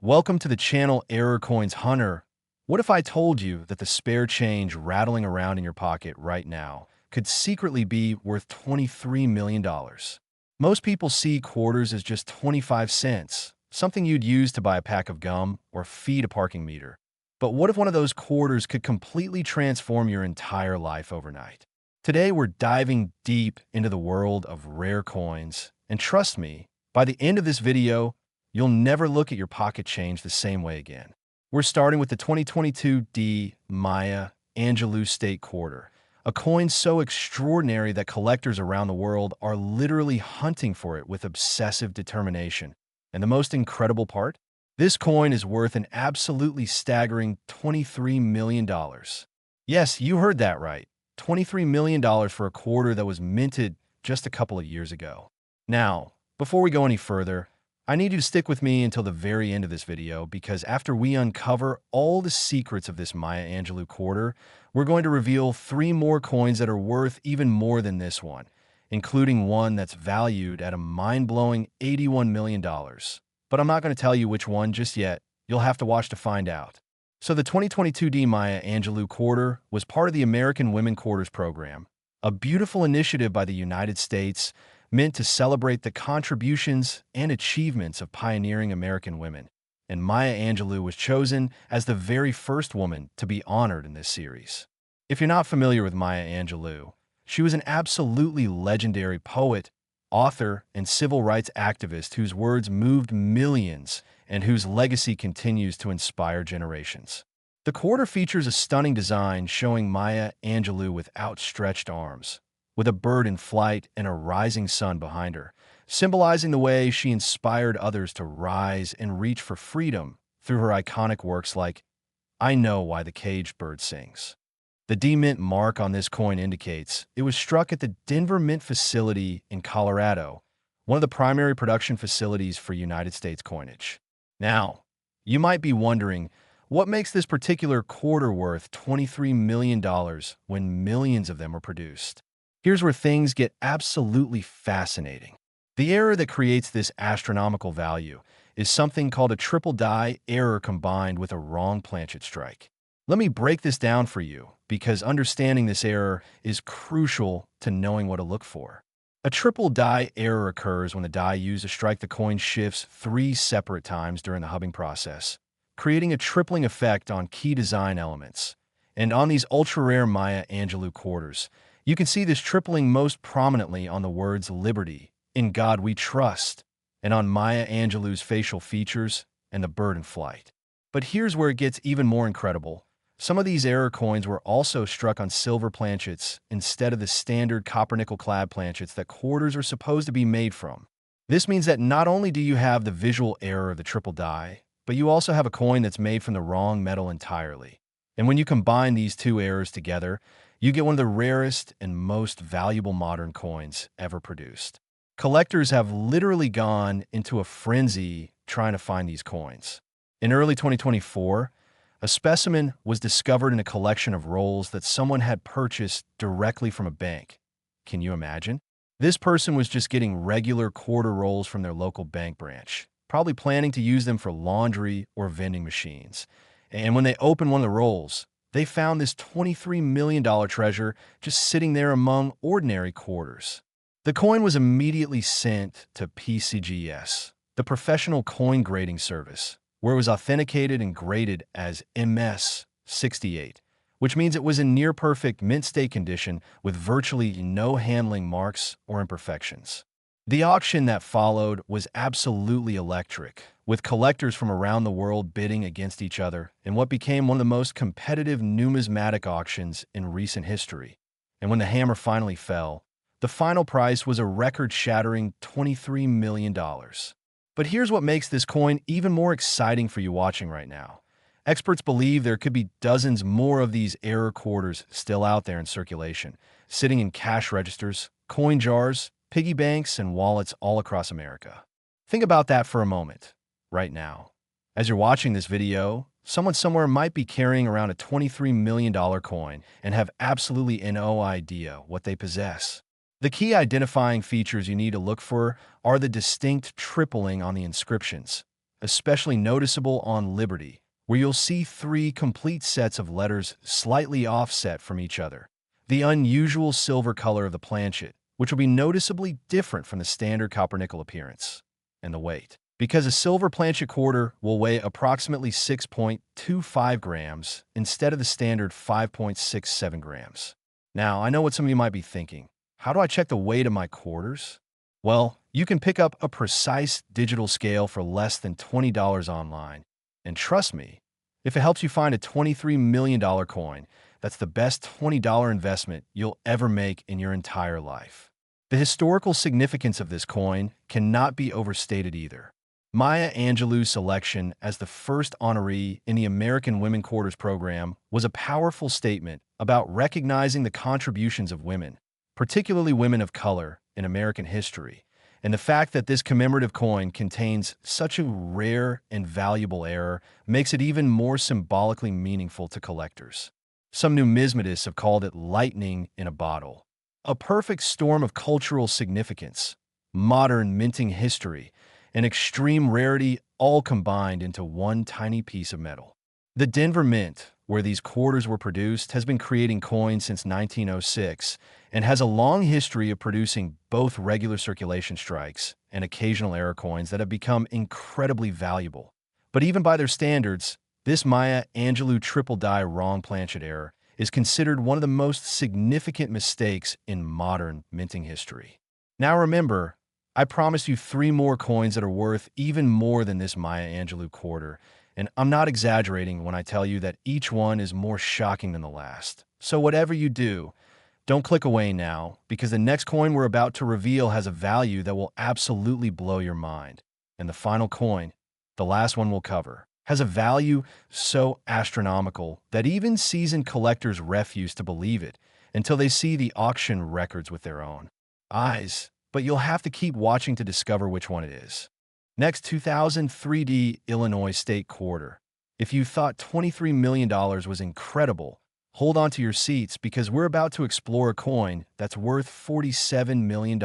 Welcome to the channel Error Coins Hunter. What if I told you that the spare change rattling around in your pocket right now could secretly be worth $23 million? Most people see quarters as just 25 cents, something you'd use to buy a pack of gum or feed a parking meter. But what if one of those quarters could completely transform your entire life overnight? Today, we're diving deep into the world of rare coins, and trust me, by the end of this video, you'll never look at your pocket change the same way again. We're starting with the 2022 D Maya Angelou Quarter, a coin so extraordinary that collectors around the world are literally hunting for it with obsessive determination. And the most incredible part? This coin is worth an absolutely staggering $23 million. Yes, you heard that right. $23 million for a quarter that was minted just a couple of years ago. Now, before we go any further, I need you to stick with me until the very end of this video because after we uncover all the secrets of this Maya Angelou Quarter, we're going to reveal 3 more coins that are worth even more than this one, including one that's valued at a mind-blowing $81 million. But I'm not going to tell you which one just yet. You'll have to watch to find out. So the 2022 D Maya Angelou Quarter was part of the American Women Quarters program, a beautiful initiative by the United States meant to celebrate the contributions and achievements of pioneering American women. And Maya Angelou was chosen as the very first woman to be honored in this series. If you're not familiar with Maya Angelou, she was an absolutely legendary poet, author, and civil rights activist whose words moved millions and whose legacy continues to inspire generations. The quarter features a stunning design showing Maya Angelou with outstretched arms, with a bird in flight and a rising sun behind her, symbolizing the way she inspired others to rise and reach for freedom through her iconic works like "I Know Why the Caged Bird Sings." The D Mint mark on this coin indicates it was struck at the Denver Mint facility in Colorado, one of the primary production facilities for United States coinage. Now, you might be wondering, what makes this particular quarter worth $23 million when millions of them were produced? Here's where things get absolutely fascinating. The error that creates this astronomical value is something called a triple die error combined with a wrong planchet strike. Let me break this down for you, because understanding this error is crucial to knowing what to look for. A triple die error occurs when the die used to strike the coin shifts 3 separate times during the hubbing process, creating a tripling effect on key design elements. And on these ultra-rare Maya Angelou quarters, you can see this tripling most prominently on the words "Liberty," "In God We Trust," and on Maya Angelou's facial features and the bird in flight. But here's where it gets even more incredible. Some of these error coins were also struck on silver planchets instead of the standard copper-nickel clad planchets that quarters are supposed to be made from. This means that not only do you have the visual error of the triple die, but you also have a coin that's made from the wrong metal entirely. And when you combine these 2 errors together, you get one of the rarest and most valuable modern coins ever produced. Collectors have literally gone into a frenzy trying to find these coins. In early 2024, a specimen was discovered in a collection of rolls that someone had purchased directly from a bank. Can you imagine? This person was just getting regular quarter rolls from their local bank branch, probably planning to use them for laundry or vending machines. And when they opened one of the rolls, they found this $23 million treasure just sitting there among ordinary quarters. The coin was immediately sent to PCGS, the professional coin grading service, where it was authenticated and graded as MS-68, which means it was in near-perfect mint state condition with virtually no handling marks or imperfections. The auction that followed was absolutely electric, with collectors from around the world bidding against each other in what became one of the most competitive numismatic auctions in recent history. And when the hammer finally fell, the final price was a record-shattering $23 million. But here's what makes this coin even more exciting for you watching right now. Experts believe there could be dozens more of these error quarters still out there in circulation, sitting in cash registers, coin jars, piggy banks, and wallets all across America. Think about that for a moment, right now. As you're watching this video, someone somewhere might be carrying around a $23 million coin and have absolutely no idea what they possess. The key identifying features you need to look for are the distinct tripling on the inscriptions, especially noticeable on Liberty, where you'll see three complete sets of letters slightly offset from each other. The unusual silver color of the planchet, which will be noticeably different from the standard copper-nickel appearance. And the weight. Because a silver planchet quarter will weigh approximately 6.25 grams instead of the standard 5.67 grams. Now, I know what some of you might be thinking. How do I check the weight of my quarters? Well, you can pick up a precise digital scale for less than $20 online. And trust me, if it helps you find a $23 million coin, that's the best $20 investment you'll ever make in your entire life. The historical significance of this coin cannot be overstated either. Maya Angelou's selection as the first honoree in the American Women Quarters program was a powerful statement about recognizing the contributions of women, particularly women of color, in American history, and the fact that this commemorative coin contains such a rare and valuable error makes it even more symbolically meaningful to collectors. Some numismatists have called it lightning in a bottle. A perfect storm of cultural significance, modern minting history, and extreme rarity all combined into one tiny piece of metal. The Denver Mint, where these quarters were produced, has been creating coins since 1906 and has a long history of producing both regular circulation strikes and occasional error coins that have become incredibly valuable. But even by their standards, this Maya Angelou triple die wrong planchet error is considered one of the most significant mistakes in modern minting history. Now remember, I promised you three more coins that are worth even more than this Maya Angelou quarter, and I'm not exaggerating when I tell you that each one is more shocking than the last. So whatever you do, don't click away now, because the next coin we're about to reveal has a value that will absolutely blow your mind. And the final coin, the last one we'll cover, has a value so astronomical that even seasoned collectors refuse to believe it until they see the auction records with their own eyes. But you'll have to keep watching to discover which one it is. Next, 2003 D Illinois State Quarter. If you thought $23 million was incredible, hold on to your seats because we're about to explore a coin that's worth $47 million.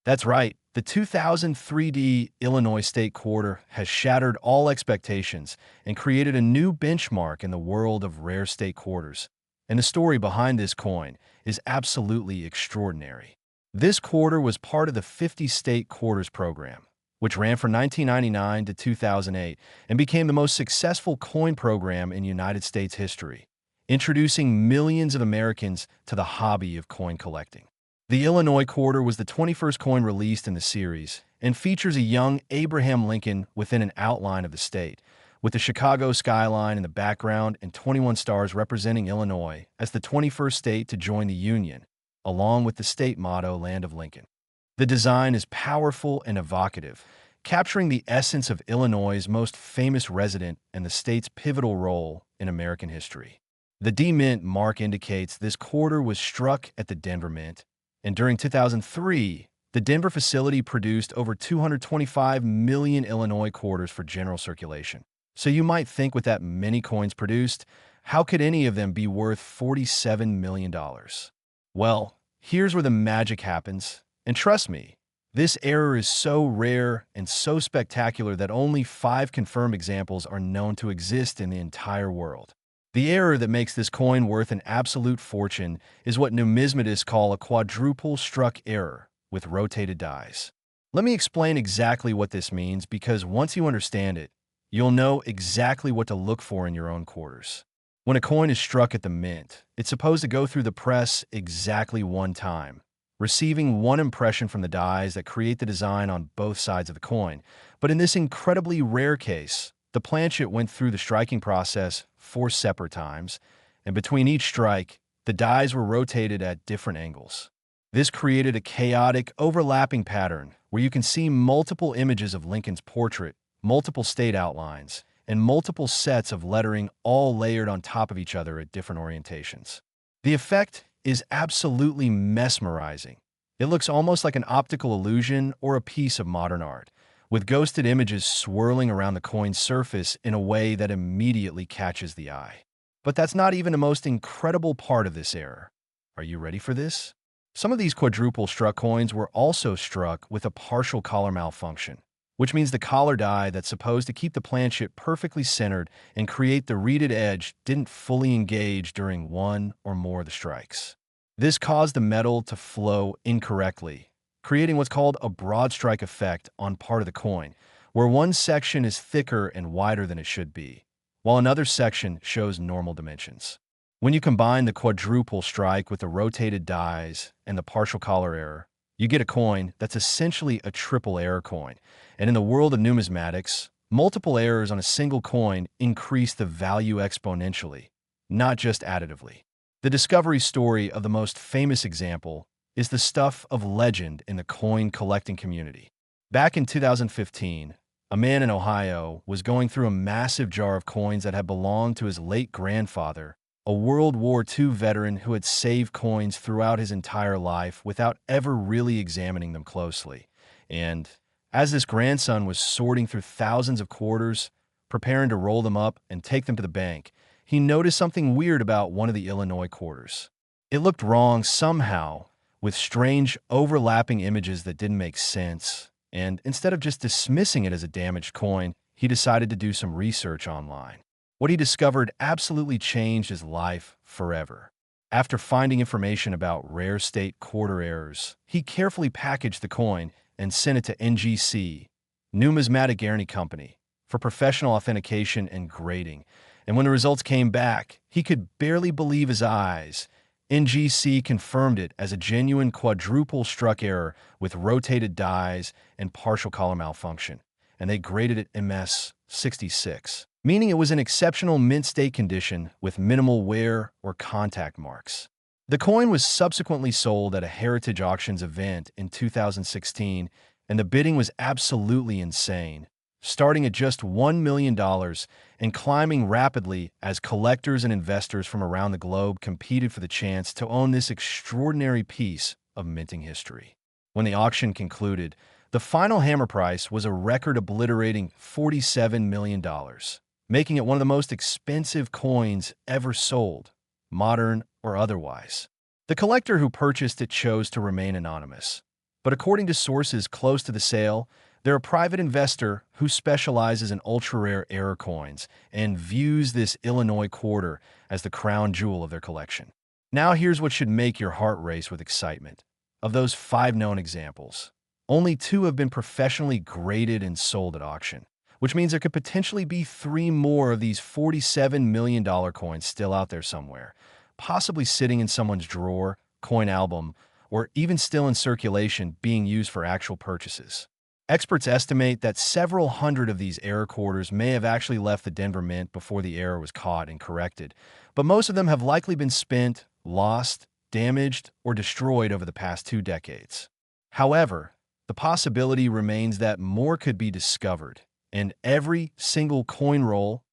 That's right, the 2003 D Illinois State Quarter has shattered all expectations and created a new benchmark in the world of rare state quarters. And the story behind this coin is absolutely extraordinary. This quarter was part of the 50 State Quarters program, which ran from 1999 to 2008 and became the most successful coin program in United States history, introducing millions of Americans to the hobby of coin collecting. The Illinois Quarter was the 21st coin released in the series and features a young Abraham Lincoln within an outline of the state, with the Chicago skyline in the background and 21 stars representing Illinois as the 21st state to join the Union, along with the state motto, Land of Lincoln. The design is powerful and evocative, capturing the essence of Illinois' most famous resident and the state's pivotal role in American history. The D Mint mark indicates this quarter was struck at the Denver Mint, and during 2003, the Denver facility produced over 225 million Illinois quarters for general circulation. So you might think with that many coins produced, how could any of them be worth $47 million? Well, here's where the magic happens, and trust me, this error is so rare and so spectacular that only 5 confirmed examples are known to exist in the entire world. The error that makes this coin worth an absolute fortune is what numismatists call a quadruple struck error with rotated dies. Let me explain exactly what this means because once you understand it, you'll know exactly what to look for in your own quarters. When a coin is struck at the mint, it's supposed to go through the press exactly one time, receiving one impression from the dies that create the design on both sides of the coin. But in this incredibly rare case, the planchet went through the striking process 4 separate times, and between each strike, the dies were rotated at different angles. This created a chaotic, overlapping pattern where you can see multiple images of Lincoln's portrait, multiple state outlines, and multiple sets of lettering all layered on top of each other at different orientations. The effect is absolutely mesmerizing. It looks almost like an optical illusion or a piece of modern art, with ghosted images swirling around the coin's surface in a way that immediately catches the eye. But that's not even the most incredible part of this error. Are you ready for this? Some of these quadruple struck coins were also struck with a partial collar malfunction, which means the collar die that's supposed to keep the planchet perfectly centered and create the reeded edge didn't fully engage during one or more of the strikes. This caused the metal to flow incorrectly, creating what's called a broad strike effect on part of the coin, where one section is thicker and wider than it should be, while another section shows normal dimensions. When you combine the quadruple strike with the rotated dies and the partial collar error, you get a coin that's essentially a triple error coin. And in the world of numismatics, multiple errors on a single coin increase the value exponentially, not just additively. The discovery story of the most famous example is the stuff of legend in the coin collecting community. Back in 2015, a man in Ohio was going through a massive jar of coins that had belonged to his late grandfather, a World War II veteran who had saved coins throughout his entire life without ever really examining them closely. And as this grandson was sorting through thousands of quarters, preparing to roll them up and take them to the bank, he noticed something weird about one of the Illinois quarters. It looked wrong somehow, with strange overlapping images that didn't make sense. And instead of just dismissing it as a damaged coin, he decided to do some research online. What he discovered absolutely changed his life forever. After finding information about rare state quarter errors, he carefully packaged the coin and sent it to NGC, Numismatic Guarantee Company, for professional authentication and grading. And when the results came back, he could barely believe his eyes. NGC confirmed it as a genuine quadruple struck error with rotated dies and partial collar malfunction, and they graded it MS 66, meaning it was in exceptional mint state condition with minimal wear or contact marks. The coin was subsequently sold at a Heritage Auctions event in 2016, and the bidding was absolutely insane, starting at just $1 million and climbing rapidly as collectors and investors from around the globe competed for the chance to own this extraordinary piece of minting history. When the auction concluded, the final hammer price was a record-obliterating $47 million, making it one of the most expensive coins ever sold, modern or otherwise. The collector who purchased it chose to remain anonymous, but according to sources close to the sale, they're a private investor who specializes in ultra-rare error coins and views this Illinois quarter as the crown jewel of their collection. Now here's what should make your heart race with excitement. Of those 5 known examples, only 2 have been professionally graded and sold at auction, which means there could potentially be 3 more of these $47 million coins still out there somewhere, possibly sitting in someone's drawer, coin album, or even still in circulation being used for actual purchases. Experts estimate that several hundred of these error quarters may have actually left the Denver Mint before the error was caught and corrected, but most of them have likely been spent, lost, damaged, or destroyed over the past 2 decades. However, the possibility remains that more could be discovered, and every single coin roll,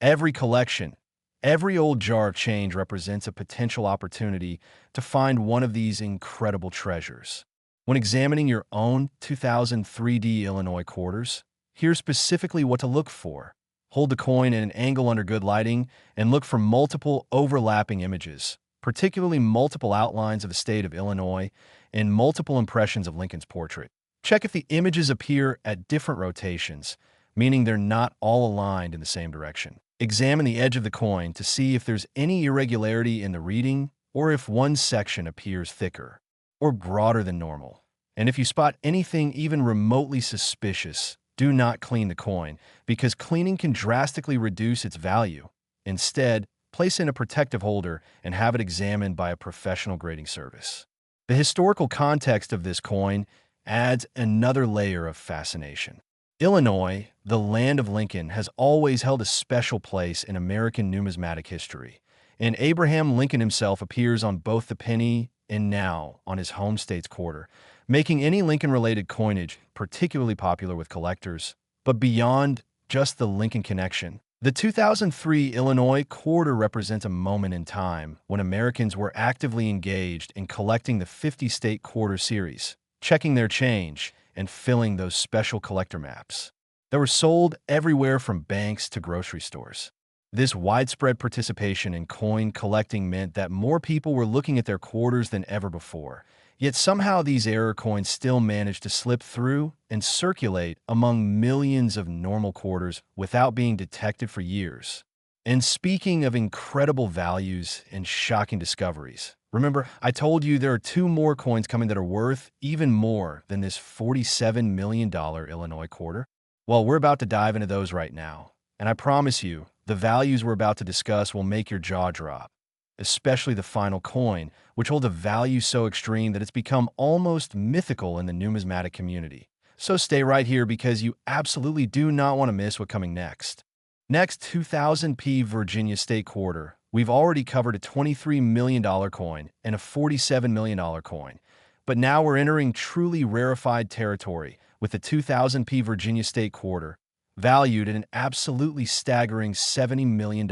every collection, every old jar of change represents a potential opportunity to find one of these incredible treasures. When examining your own 2003D Illinois quarters, here's specifically what to look for. Hold the coin at an angle under good lighting and look for multiple overlapping images, particularly multiple outlines of the state of Illinois and multiple impressions of Lincoln's portrait. Check if the images appear at different rotations, meaning they're not all aligned in the same direction. Examine the edge of the coin to see if there's any irregularity in the reading or if one section appears thicker or broader than normal. And if you spot anything even remotely suspicious, do not clean the coin, because cleaning can drastically reduce its value. Instead, place it in a protective holder and have it examined by a professional grading service. The historical context of this coin adds another layer of fascination. Illinois, the land of Lincoln, has always held a special place in American numismatic history, and Abraham Lincoln himself appears on both the penny and now on his home state's quarter, making any Lincoln-related coinage particularly popular with collectors. But beyond just the Lincoln connection, the 2003 Illinois quarter represents a moment in time when Americans were actively engaged in collecting the 50-state quarter series, checking their change, and filling those special collector maps that were sold everywhere from banks to grocery stores. This widespread participation in coin collecting meant that more people were looking at their quarters than ever before. Yet somehow these error coins still manage to slip through and circulate among millions of normal quarters without being detected for years. And speaking of incredible values and shocking discoveries, remember I told you there are two more coins coming that are worth even more than this $47 million Illinois quarter? Well, we're about to dive into those right now. And I promise you, the values we're about to discuss will make your jaw drop, especially the final coin, which holds a value so extreme that it's become almost mythical in the numismatic community. So stay right here because you absolutely do not want to miss what's coming next. Next, 2000p Virginia State Quarter. We've already covered a $23 million coin and a $47 million coin, but now we're entering truly rarefied territory with the 2000p Virginia State Quarter, valued at an absolutely staggering $70 million.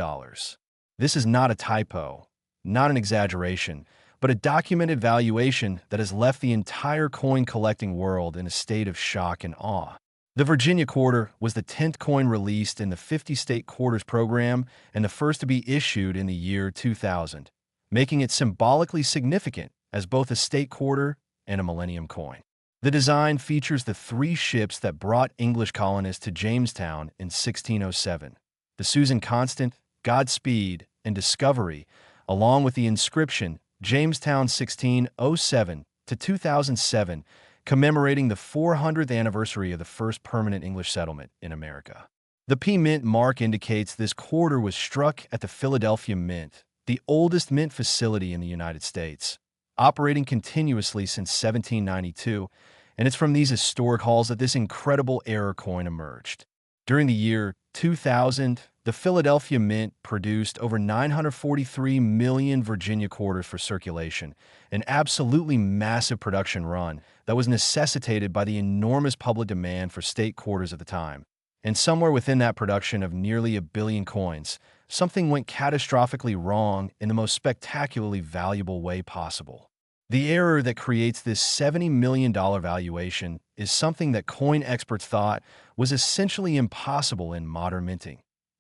This is not a typo, not an exaggeration, but a documented valuation that has left the entire coin collecting world in a state of shock and awe. The Virginia Quarter was the 10th coin released in the 50-state quarters program and the first to be issued in the year 2000, making it symbolically significant as both a state quarter and a millennium coin. The design features the three ships that brought English colonists to Jamestown in 1607, the Susan Constant, Godspeed, and Discovery, along with the inscription Jamestown 1607 to 2007, commemorating the 400th anniversary of the first permanent English settlement in America. The P Mint mark indicates this quarter was struck at the Philadelphia Mint, the oldest mint facility in the United States, operating continuously since 1792, and it's from these historic halls that this incredible error coin emerged. During the year 2000, the Philadelphia Mint produced over 943 million Virginia quarters for circulation, an absolutely massive production run that was necessitated by the enormous public demand for state quarters at the time. And somewhere within that production of nearly 1 billion coins, something went catastrophically wrong in the most spectacularly valuable way possible. The error that creates this $70 million valuation is something that coin experts thought was essentially impossible in modern minting.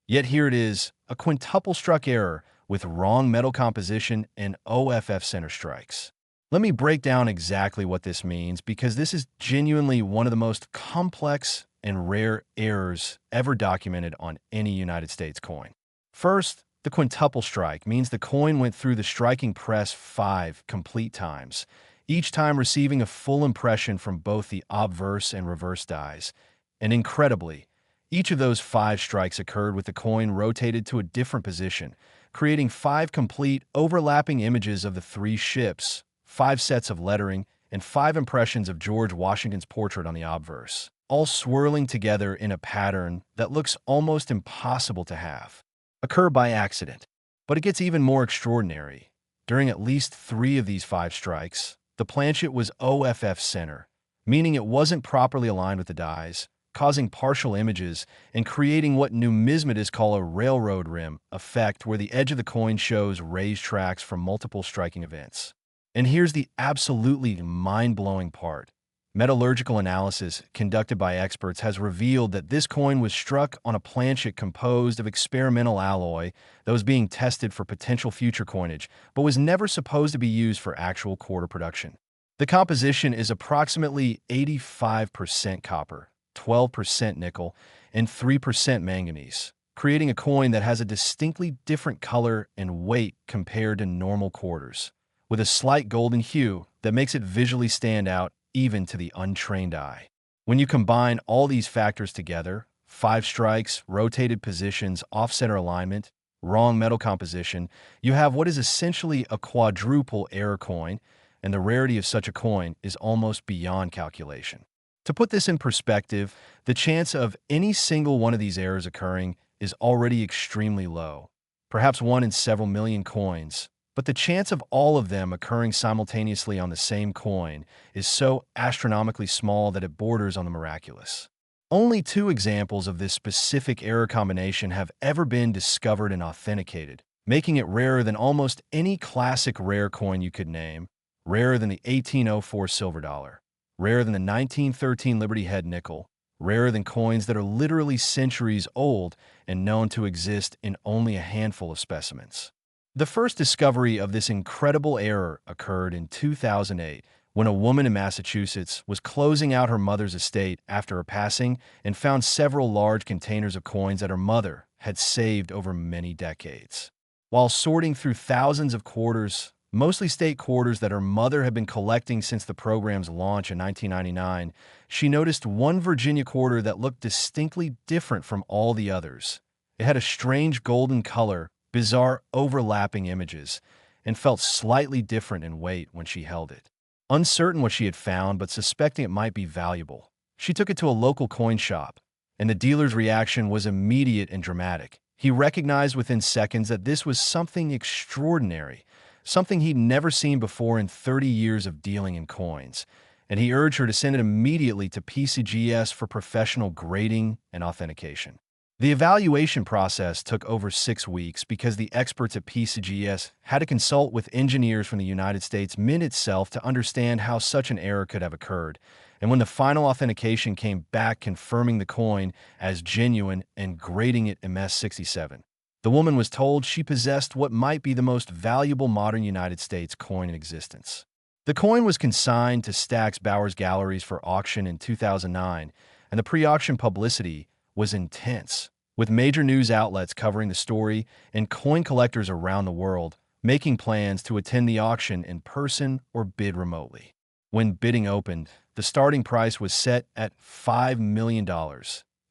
Yet here it is, a quintuple struck error with wrong metal composition and OFF center strikes. Let me break down exactly what this means because this is genuinely one of the most complex and rare errors ever documented on any United States coin. First, the quintuple strike means the coin went through the striking press 5 complete times, each time receiving a full impression from both the obverse and reverse dies. And incredibly, each of those 5 strikes occurred with the coin rotated to a different position, creating 5 complete overlapping images of the 3 ships, 5 sets of lettering, and 5 impressions of George Washington's portrait on the obverse, all swirling together in a pattern that looks almost impossible to have occur by accident. But it gets even more extraordinary. During at least 3 of these 5 strikes, the planchet was OFF center, meaning it wasn't properly aligned with the dies, causing partial images and creating what numismatists call a railroad rim effect where the edge of the coin shows raised tracks from multiple striking events. And here's the absolutely mind-blowing part. Metallurgical analysis conducted by experts has revealed that this coin was struck on a planchet composed of experimental alloy that was being tested for potential future coinage, but was never supposed to be used for actual quarter production. The composition is approximately 85% copper, 12% nickel, and 3% manganese, creating a coin that has a distinctly different color and weight compared to normal quarters, with a slight golden hue that makes it visually stand out even to the untrained eye. When you combine all these factors together, 5 strikes, rotated positions, off-center alignment, wrong metal composition, you have what is essentially a quadruple error coin, and the rarity of such a coin is almost beyond calculation. To put this in perspective, the chance of any single one of these errors occurring is already extremely low, perhaps 1 in several million coins, but the chance of all of them occurring simultaneously on the same coin is so astronomically small that it borders on the miraculous. Only 2 examples of this specific error combination have ever been discovered and authenticated, making it rarer than almost any classic rare coin you could name, rarer than the 1804 silver dollar, rarer than the 1913 Liberty Head nickel, rarer than coins that are literally centuries old and known to exist in only a handful of specimens. The first discovery of this incredible error occurred in 2008 when a woman in Massachusetts was closing out her mother's estate after her passing and found several large containers of coins that her mother had saved over many decades. While sorting through thousands of quarters, mostly state quarters that her mother had been collecting since the program's launch in 1999, she noticed one Virginia quarter that looked distinctly different from all the others. It had a strange golden color, bizarre overlapping images, and felt slightly different in weight when she held it. Uncertain what she had found, but suspecting it might be valuable, she took it to a local coin shop, and the dealer's reaction was immediate and dramatic. He recognized within seconds that this was something extraordinary, something he'd never seen before in 30 years of dealing in coins, and he urged her to send it immediately to PCGS for professional grading and authentication. The evaluation process took over 6 weeks because the experts at PCGS had to consult with engineers from the United States Mint itself to understand how such an error could have occurred. And when the final authentication came back confirming the coin as genuine and grading it MS-67, the woman was told she possessed what might be the most valuable modern United States coin in existence. The coin was consigned to Stack's Bowers Galleries for auction in 2009, and the pre-auction publicity was intense, with major news outlets covering the story and coin collectors around the world making plans to attend the auction in person or bid remotely. When bidding opened, the starting price was set at $5 million,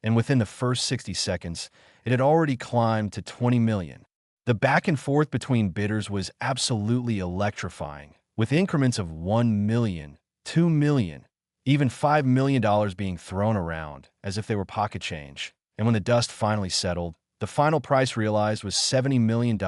and within the first 60 seconds, it had already climbed to $20 million. The back and forth between bidders was absolutely electrifying, with increments of $1 million, $2 million, even $5 million being thrown around as if they were pocket change. And when the dust finally settled, the final price realized was $70 million,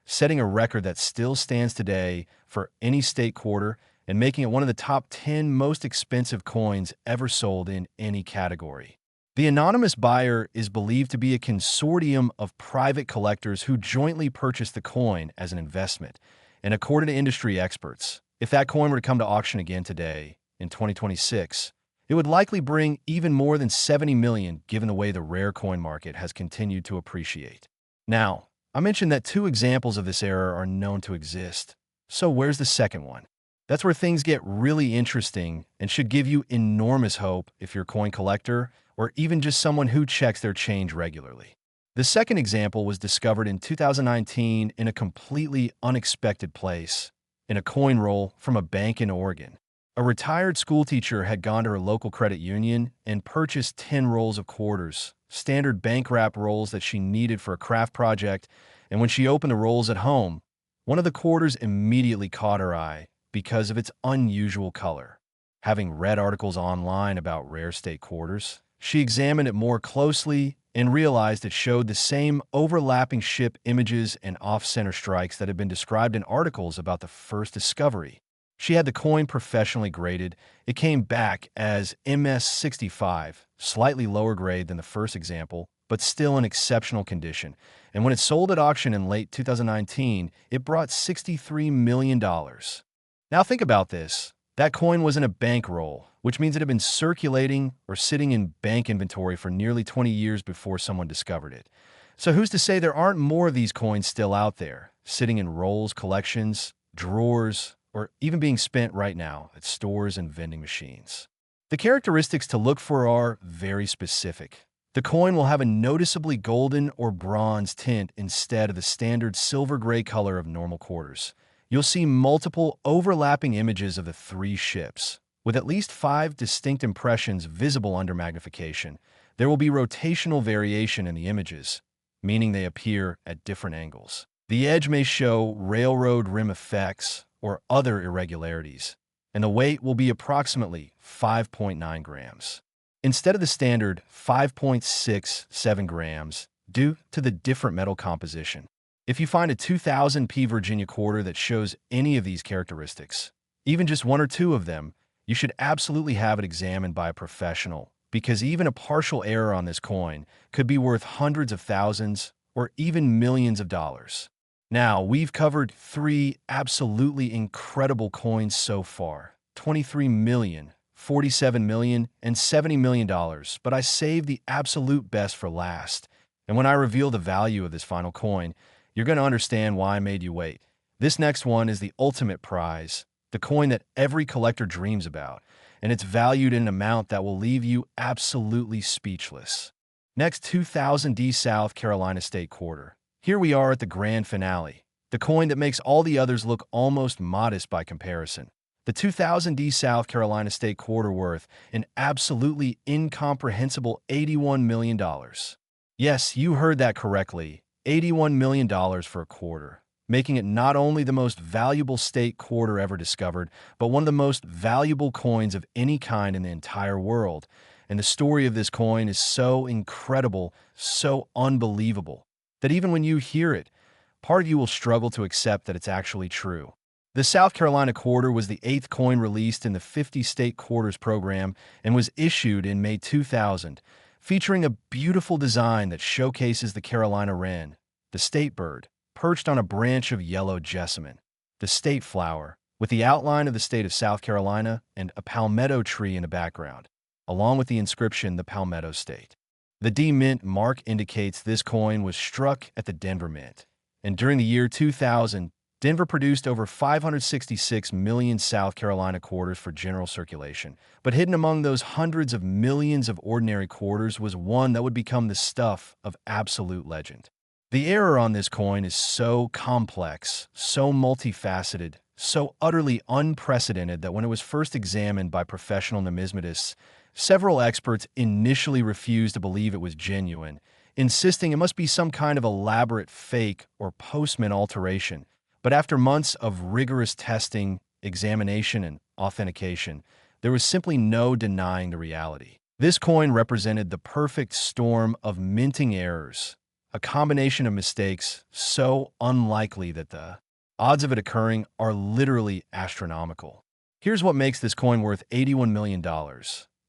setting a record that still stands today for any state quarter and making it one of the top 10 most expensive coins ever sold in any category. The anonymous buyer is believed to be a consortium of private collectors who jointly purchased the coin as an investment. And according to industry experts, if that coin were to come to auction again today, in 2026, it would likely bring even more than $70 million given the way the rare coin market has continued to appreciate. Now, I mentioned that 2 examples of this error are known to exist. So where's the second one? That's where things get really interesting and should give you enormous hope if you're a coin collector or even just someone who checks their change regularly. The second example was discovered in 2019 in a completely unexpected place, in a coin roll from a bank in Oregon. A retired schoolteacher had gone to her local credit union and purchased 10 rolls of quarters, standard bank wrap rolls that she needed for a craft project, and when she opened the rolls at home, one of the quarters immediately caught her eye because of its unusual color. Having read articles online about rare state quarters, she examined it more closely and realized it showed the same overlapping ship images and off-center strikes that had been described in articles about the first discovery. She had the coin professionally graded. It came back as MS-65, slightly lower grade than the first example, but still in exceptional condition. And when it sold at auction in late 2019, it brought $63 million. Now think about this. That coin was in a bankroll, which means it had been circulating or sitting in bank inventory for nearly 20 years before someone discovered it. So who's to say there aren't more of these coins still out there, sitting in rolls, collections, drawers, or even being spent right now at stores and vending machines? The characteristics to look for are very specific. The coin will have a noticeably golden or bronze tint instead of the standard silver-gray color of normal quarters. You'll see multiple overlapping images of the 3 ships, with at least 5 distinct impressions visible under magnification. There will be rotational variation in the images, meaning they appear at different angles. The edge may show railroad rim effects or other irregularities, and the weight will be approximately 5.9 grams, instead of the standard 5.67 grams due to the different metal composition. If you find a 2000p Virginia quarter that shows any of these characteristics, even just 1 or 2 of them, you should absolutely have it examined by a professional, because even a partial error on this coin could be worth hundreds of thousands or even millions of dollars. Now, we've covered 3 absolutely incredible coins so far: $23 million, $47 million, and $70 million, but I saved the absolute best for last. And when I reveal the value of this final coin, you're going to understand why I made you wait. This next one is the ultimate prize, the coin that every collector dreams about, and it's valued in an amount that will leave you absolutely speechless. Next, 2000 D South Carolina State Quarter. Here we are at the grand finale, the coin that makes all the others look almost modest by comparison. The 2000 D South Carolina State Quarter worth an absolutely incomprehensible $81 million. Yes, you heard that correctly, $81 million for a quarter, making it not only the most valuable state quarter ever discovered, but one of the most valuable coins of any kind in the entire world. And the story of this coin is so incredible, so unbelievable, that even when you hear it, part of you will struggle to accept that it's actually true. The South Carolina Quarter was the 8th coin released in the 50 State Quarters program and was issued in May 2000, featuring a beautiful design that showcases the Carolina wren, the state bird, perched on a branch of yellow jessamine, the state flower, with the outline of the state of South Carolina and a palmetto tree in the background, along with the inscription, the Palmetto State. The D Mint mark indicates this coin was struck at the Denver Mint, and during the year 2000, Denver produced over 566 million South Carolina quarters for general circulation, but hidden among those hundreds of millions of ordinary quarters was one that would become the stuff of absolute legend. The error on this coin is so complex, so multifaceted, so utterly unprecedented that when it was first examined by professional numismatists, several experts initially refused to believe it was genuine, insisting it must be some kind of elaborate fake or postmint alteration. But after months of rigorous testing, examination, and authentication, there was simply no denying the reality. This coin represented the perfect storm of minting errors, a combination of mistakes so unlikely that the odds of it occurring are literally astronomical. Here's what makes this coin worth $81 million.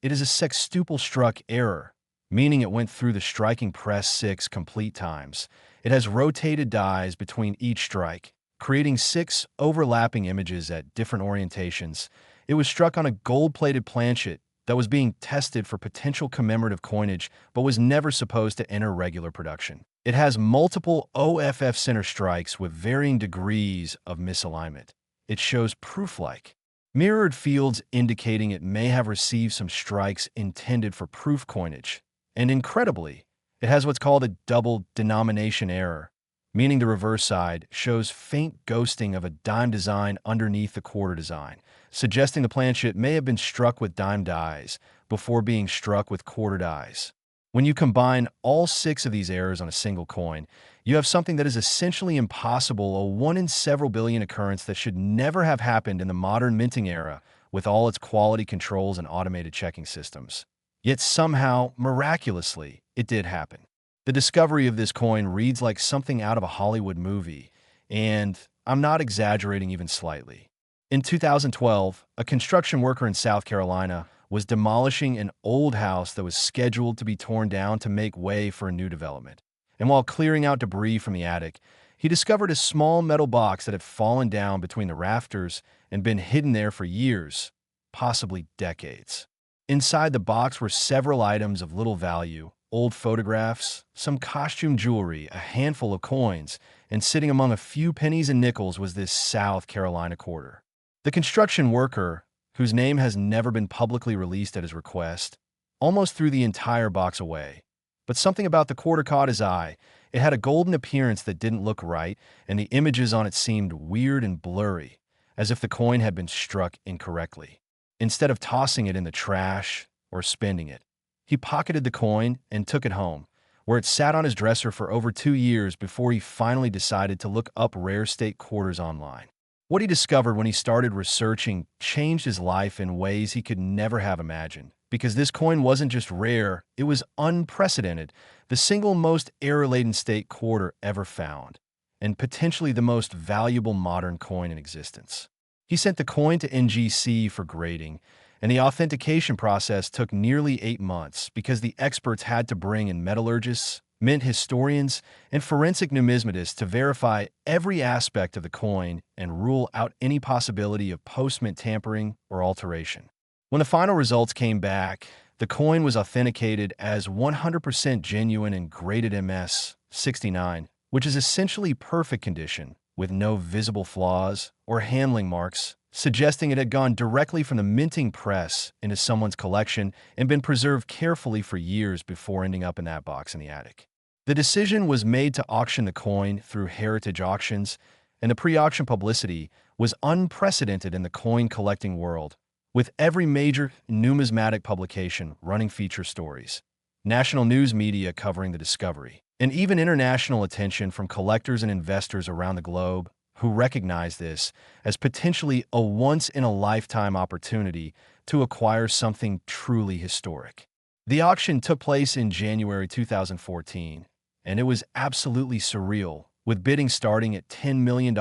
It is a sextuple struck error, meaning it went through the striking press 6 complete times. It has rotated dies between each strike, creating 6 overlapping images at different orientations. It was struck on a gold-plated planchet that was being tested for potential commemorative coinage but was never supposed to enter regular production. It has multiple OFF center strikes with varying degrees of misalignment. It shows proof-like mirrored fields indicating it may have received some strikes intended for proof coinage. And incredibly, it has what's called a double denomination error, meaning the reverse side shows faint ghosting of a dime design underneath the quarter design, suggesting the planchet may have been struck with dime dies before being struck with quarter dies. When you combine all 6 of these errors on a single coin, you have something that is essentially impossible, a 1 in several billion occurrence that should never have happened in the modern minting era with all its quality controls and automated checking systems. Yet somehow, miraculously, it did happen. The discovery of this coin reads like something out of a Hollywood movie, and I'm not exaggerating even slightly. In 2012, a construction worker in South Carolina was demolishing an old house that was scheduled to be torn down to make way for a new development. And while clearing out debris from the attic, he discovered a small metal box that had fallen down between the rafters and been hidden there for years, possibly decades. Inside the box were several items of little value, old photographs, some costume jewelry, a handful of coins, and sitting among a few pennies and nickels was this South Carolina quarter. The construction worker, whose name has never been publicly released at his request, almost threw the entire box away. But something about the quarter caught his eye. It had a golden appearance that didn't look right, and the images on it seemed weird and blurry, as if the coin had been struck incorrectly. Instead of tossing it in the trash or spending it, he pocketed the coin and took it home, where it sat on his dresser for over 2 years before he finally decided to look up rare state quarters online. What he discovered when he started researching changed his life in ways he could never have imagined, because this coin wasn't just rare, it was unprecedented, the single most error-laden state quarter ever found, and potentially the most valuable modern coin in existence. He sent the coin to NGC for grading, and the authentication process took nearly 8 months because the experts had to bring in metallurgists, mint historians, and forensic numismatists to verify every aspect of the coin and rule out any possibility of post-mint tampering or alteration. When the final results came back, the coin was authenticated as 100% genuine and graded MS 69, which is essentially perfect condition, with no visible flaws or handling marks, suggesting it had gone directly from the minting press into someone's collection and been preserved carefully for years before ending up in that box in the attic. The decision was made to auction the coin through heritage auctions, and the pre-auction publicity was unprecedented in the coin collecting world, with every major numismatic publication running feature stories, national news media covering the discovery, and even international attention from collectors and investors around the globe who recognize this as potentially a once-in-a-lifetime opportunity to acquire something truly historic. The auction took place in January 2014, and it was absolutely surreal, with bidding starting at $10 million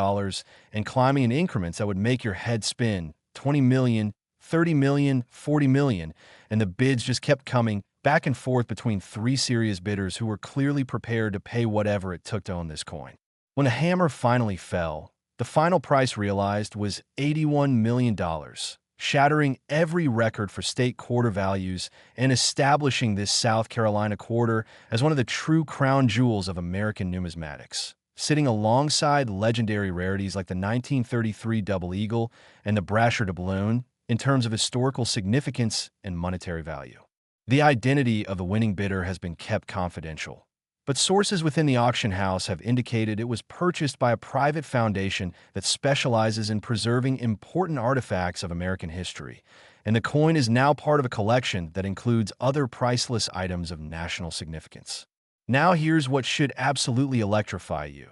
and climbing in increments that would make your head spin. 20 million, 30 million, 40 million, and the bids just kept coming back and forth between three serious bidders who were clearly prepared to pay whatever it took to own this coin. When the hammer finally fell, the final price realized was $81 million, shattering every record for state quarter values and establishing this South Carolina quarter as one of the true crown jewels of American numismatics, sitting alongside legendary rarities like the 1933 Double Eagle and the Brasher doubloon in terms of historical significance and monetary value. The identity of the winning bidder has been kept confidential, but sources within the auction house have indicated it was purchased by a private foundation that specializes in preserving important artifacts of American history, and the coin is now part of a collection that includes other priceless items of national significance. Now here's what should absolutely electrify you.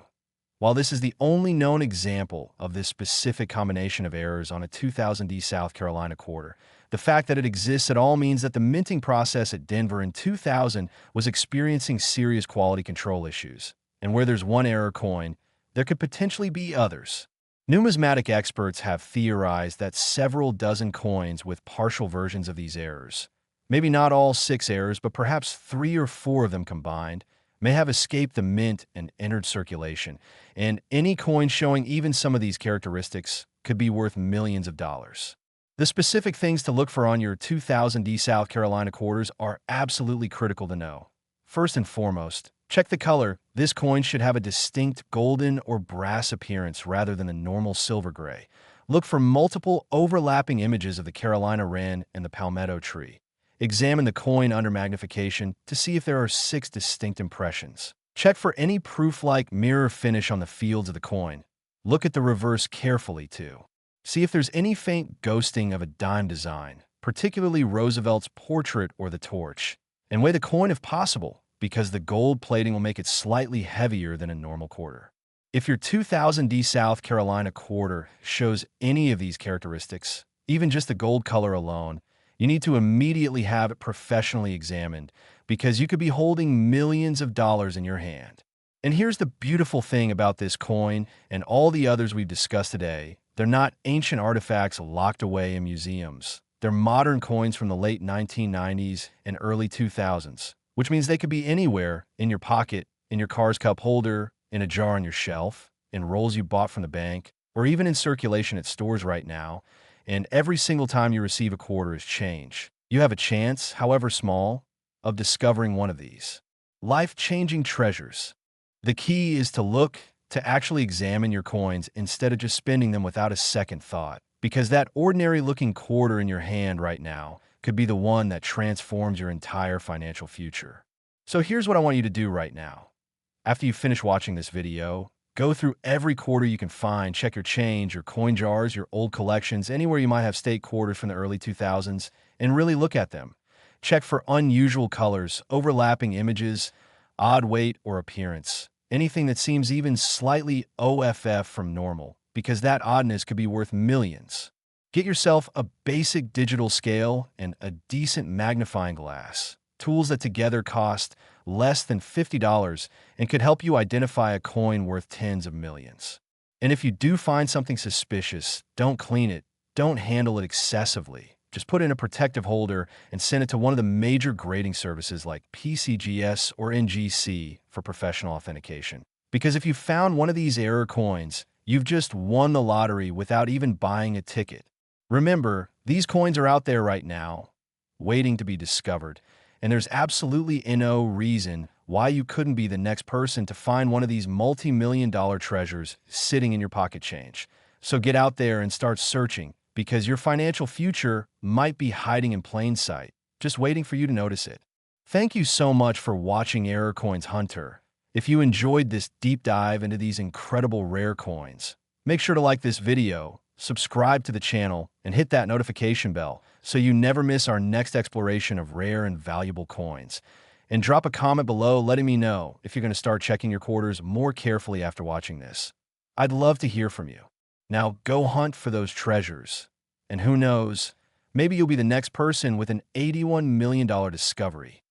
While this is the only known example of this specific combination of errors on a 2000 D South Carolina quarter, the fact that it exists at all means that the minting process at Denver in 2000 was experiencing serious quality control issues, and where there's one error coin, there could potentially be others. Numismatic experts have theorized that several dozen coins with partial versions of these errors, maybe not all 6 errors, but perhaps 3 or 4 of them combined, may have escaped the mint and entered circulation, and any coin showing even some of these characteristics could be worth millions of dollars. The specific things to look for on your 2000 D South Carolina quarters are absolutely critical to know. First and foremost, check the color. This coin should have a distinct golden or brass appearance rather than the normal silver gray. Look for multiple overlapping images of the Carolina wren and the palmetto tree. Examine the coin under magnification to see if there are 6 distinct impressions. Check for any proof-like mirror finish on the fields of the coin. Look at the reverse carefully, too. See if there's any faint ghosting of a dime design, particularly Roosevelt's portrait or the torch. And weigh the coin if possible, because the gold plating will make it slightly heavier than a normal quarter. If your 2000 D South Carolina quarter shows any of these characteristics, even just the gold color alone, you need to immediately have it professionally examined, because you could be holding millions of dollars in your hand. And here's the beautiful thing about this coin and all the others we've discussed today. They're not ancient artifacts locked away in museums. They're modern coins from the late 1990s and early 2000s, which means they could be anywhere: in your pocket, in your car's cup holder, in a jar on your shelf, in rolls you bought from the bank, or even in circulation at stores right now. And every single time you receive a quarter is change. You have a chance, however small, of discovering one of these life-changing treasures. The key is to actually examine your coins instead of just spending them without a second thought, because that ordinary-looking quarter in your hand right now could be the one that transforms your entire financial future. So here's what I want you to do right now. After you finish watching this video, go through every quarter you can find, check your change, your coin jars, your old collections, anywhere you might have state quarters from the early 2000s, and really look at them. Check for unusual colors, overlapping images, odd weight or appearance, anything that seems even slightly off from normal, because that oddness could be worth millions. Get yourself a basic digital scale and a decent magnifying glass, tools that together cost less than $50 and could help you identify a coin worth tens of millions. And if you do find something suspicious, don't clean it, don't handle it excessively. Just put it in a protective holder and send it to one of the major grading services like PCGS or NGC for professional authentication. Because if you found one of these error coins, you've just won the lottery without even buying a ticket. Remember, these coins are out there right now, waiting to be discovered, and there's absolutely no reason why you couldn't be the next person to find one of these multi-million-dollar treasures sitting in your pocket change. So get out there and start searching, because your financial future might be hiding in plain sight, just waiting for you to notice it. Thank you so much for watching Error Coins Hunter. If you enjoyed this deep dive into these incredible rare coins, make sure to like this video, subscribe to the channel, and hit that notification bell so you never miss our next exploration of rare and valuable coins. And drop a comment below letting me know if you're going to start checking your quarters more carefully after watching this. I'd love to hear from you. Now go hunt for those treasures. And who knows, maybe you'll be the next person with an $81 million discovery.